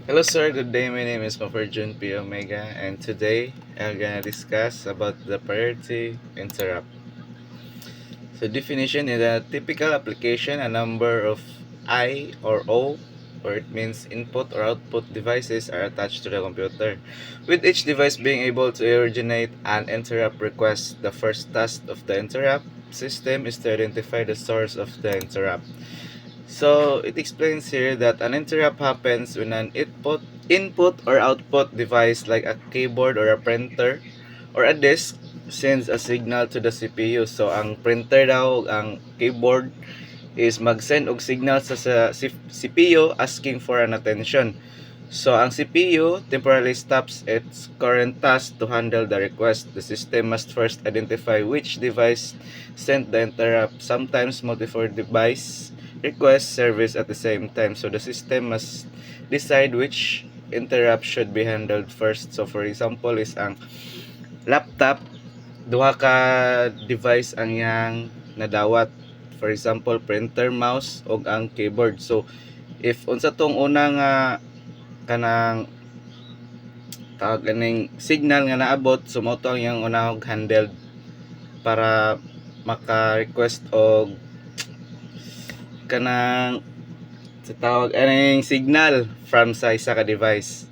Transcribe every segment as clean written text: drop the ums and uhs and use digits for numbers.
Hello sir, good day. My name is Convergent P. Omega and today I'm gonna discuss about the priority interrupt. So definition is a typical application, a number of I or O, or it means input or output devices are attached to the computer, with each device being able to originate an interrupt request. The first task of the interrupt system is to identify the source of the interrupt. So it explains here that an interrupt happens when an input or output device like a keyboard or a printer or a disk sends a signal to the CPU. So ang printer daw, ang keyboard is mag-send og signal sa CPU asking for an attention. So ang CPU temporarily stops its current task to handle the request. The system must first identify which device sent the interrupt. Sometimes multiple device request service at the same time. So the system must decide which interrupt should be handled first. So for example is ang laptop, duha ka device ang yang nadawat. For example, printer, mouse ug ang keyboard. So if unsa tong una nga kanang tawag ganing signal nga naabot, so mo to ang yang unahog handled para maka-request og kanang sa tawag aning signal from sa isa ka device.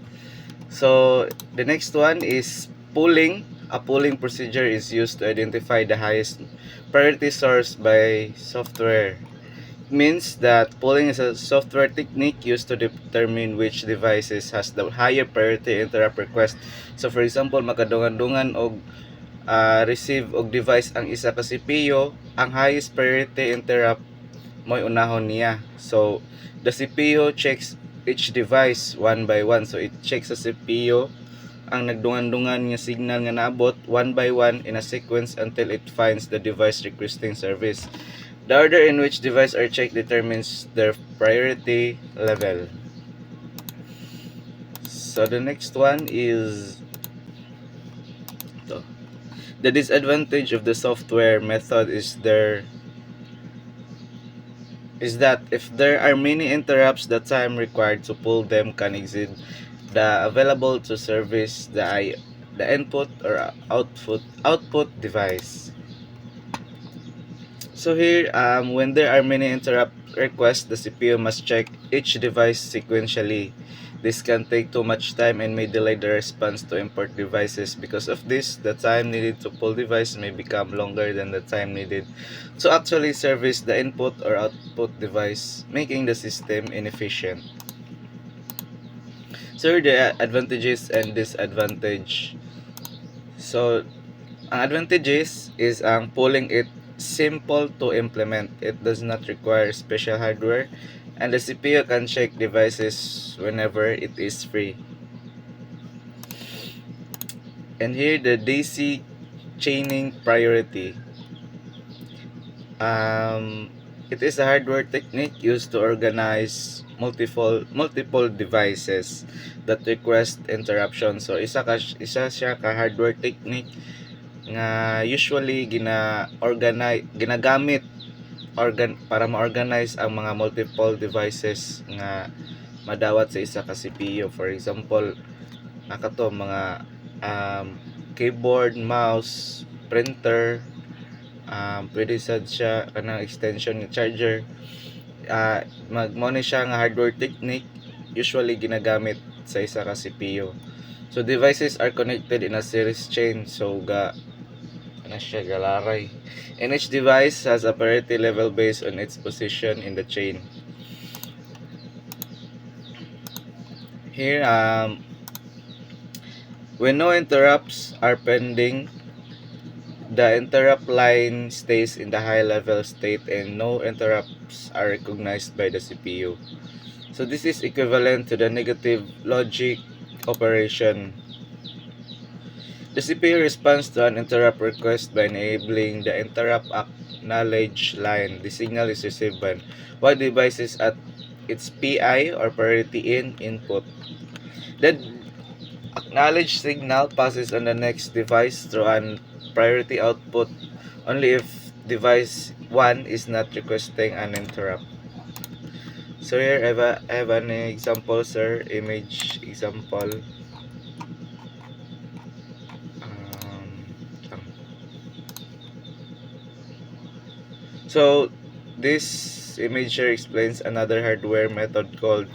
So the next one is pooling. A pooling procedure is used to identify the highest priority source by software. It means that pooling is a software technique used to determine which devices has the higher priority interrupt request. So for example, makadungan-dungan og receive og device ang isa ka CPU, ang highest priority interrupt mo'y unahon niya. So the CPU checks each device one by one. So it checks sa CPU ang nagdungan-dungan nga signal nga naabot one by one in a sequence until it finds the device requesting service. The order in which devices are checked determines their priority level. So the next one is the disadvantage of the software method is that if there are many interrupts, the time required to pull them can exceed the available to service the input or output device. So here, when there are many interrupt requests, the CPU must check each device sequentially. This can take too much time and may delay the response to import devices. Because of this, the time needed to pull device may become longer than the time needed to actually service the input or output device, making the system inefficient. So the advantages and disadvantage. So ang advantages is ang pulling it simple to implement. It does not require special hardware and the CPU can check devices whenever it is free. And here the DC chaining priority. It is a hardware technique used to organize multiple devices that request interruption. So isa siya ka hardware technique nga usually ginagamit para ma-organize ang mga multiple devices nga madawat sa isa ka CPU. For example, nakato mga keyboard, mouse, printer, pwede sad siya kanang extension ng charger. Mo ni siya nga hardware technique usually ginagamit sa isa ka CPU. So devices are connected in a series chain, so siya galaray, and each device has a priority level based on its position in the chain. Here, when no interrupts are pending, the interrupt line stays in the high level state and no interrupts are recognized by the CPU. So this is equivalent to the negative logic operation. The CPU responds to an interrupt request by enabling the interrupt acknowledge line. The signal is received by one device is at its PI or priority input. The acknowledge signal passes on the next device through an priority output only if device 1 is not requesting an interrupt. So here I have an example, sir, image example. Um, so this image here explains another hardware method called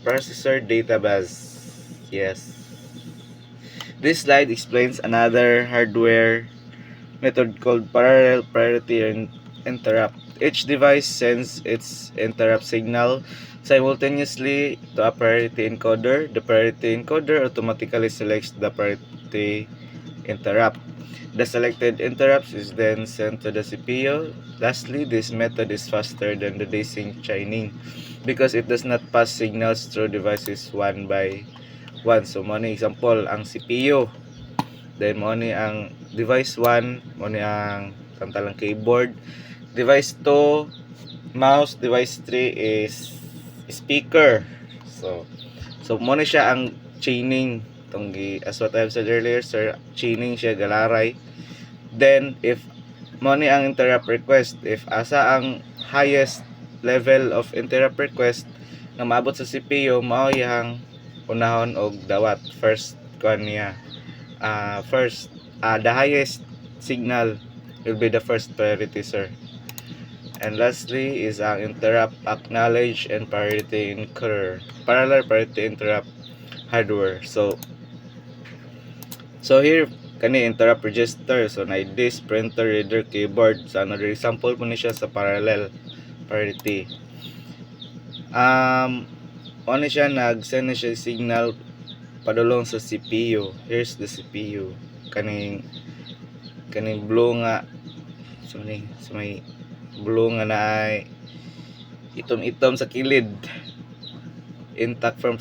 processor data bus. Yes. This slide explains another hardware method called parallel priority interrupt. Each device sends its interrupt signal simultaneously to a priority encoder. The priority encoder automatically selects the priority interrupt. The selected interrupts is then sent to the CPU. Lastly, this method is faster than the desync chaining because it does not pass signals through devices one by one. So, mo ni example, ang CPU. Then, mo ni ang device 1, mo ni ang tantalang keyboard. Device 2, mouse. Device 3 is speaker. So mo ni siya ang chaining. As what I've said earlier, sir, chaining siya, galaray. Then, if mo ni ang interrupt request, if asa ang highest level of interrupt request na maabot sa CPU, mao yang unahon og dawat. First, niya. The highest signal will be the first priority, sir. And lastly is ang interrupt acknowledge and priority incur. Parallel priority interrupt hardware. So here kani interrupt register. So na disk, printer, reader, keyboard. So another example po ni siya sa parallel priority. Ano siya nag-send na siya signal padulong sa CPU. Here's the CPU. Kaning blue nga. So may blue nga na ay itom-itom sa kilid. Intact from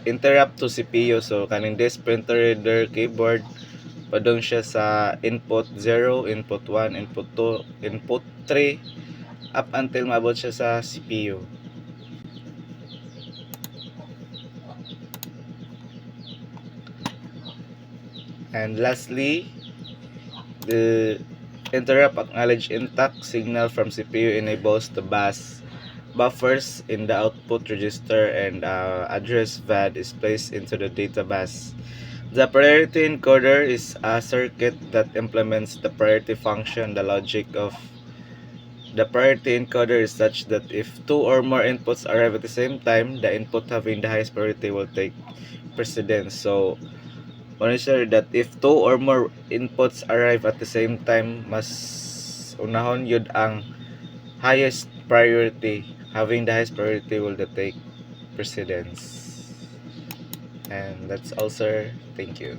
interrupt to CPU. So kaning disk, printer, reader, keyboard padung siya sa input 0, input 1, input 2, input 3 up until maabot siya sa CPU. And lastly, the interrupt acknowledge intact signal from CPU enables the bus buffers in the output register and address VAD is placed into the data bus. The priority encoder is a circuit that implements the priority function. The logic of the priority encoder is such that if two or more inputs arrive at the same time, the input having the highest priority will take precedence. So, sure that if two or more inputs arrive at the same time, mas unahon yun ang highest priority. Having the highest priority will take precedence. And that's all, sir. Thank you.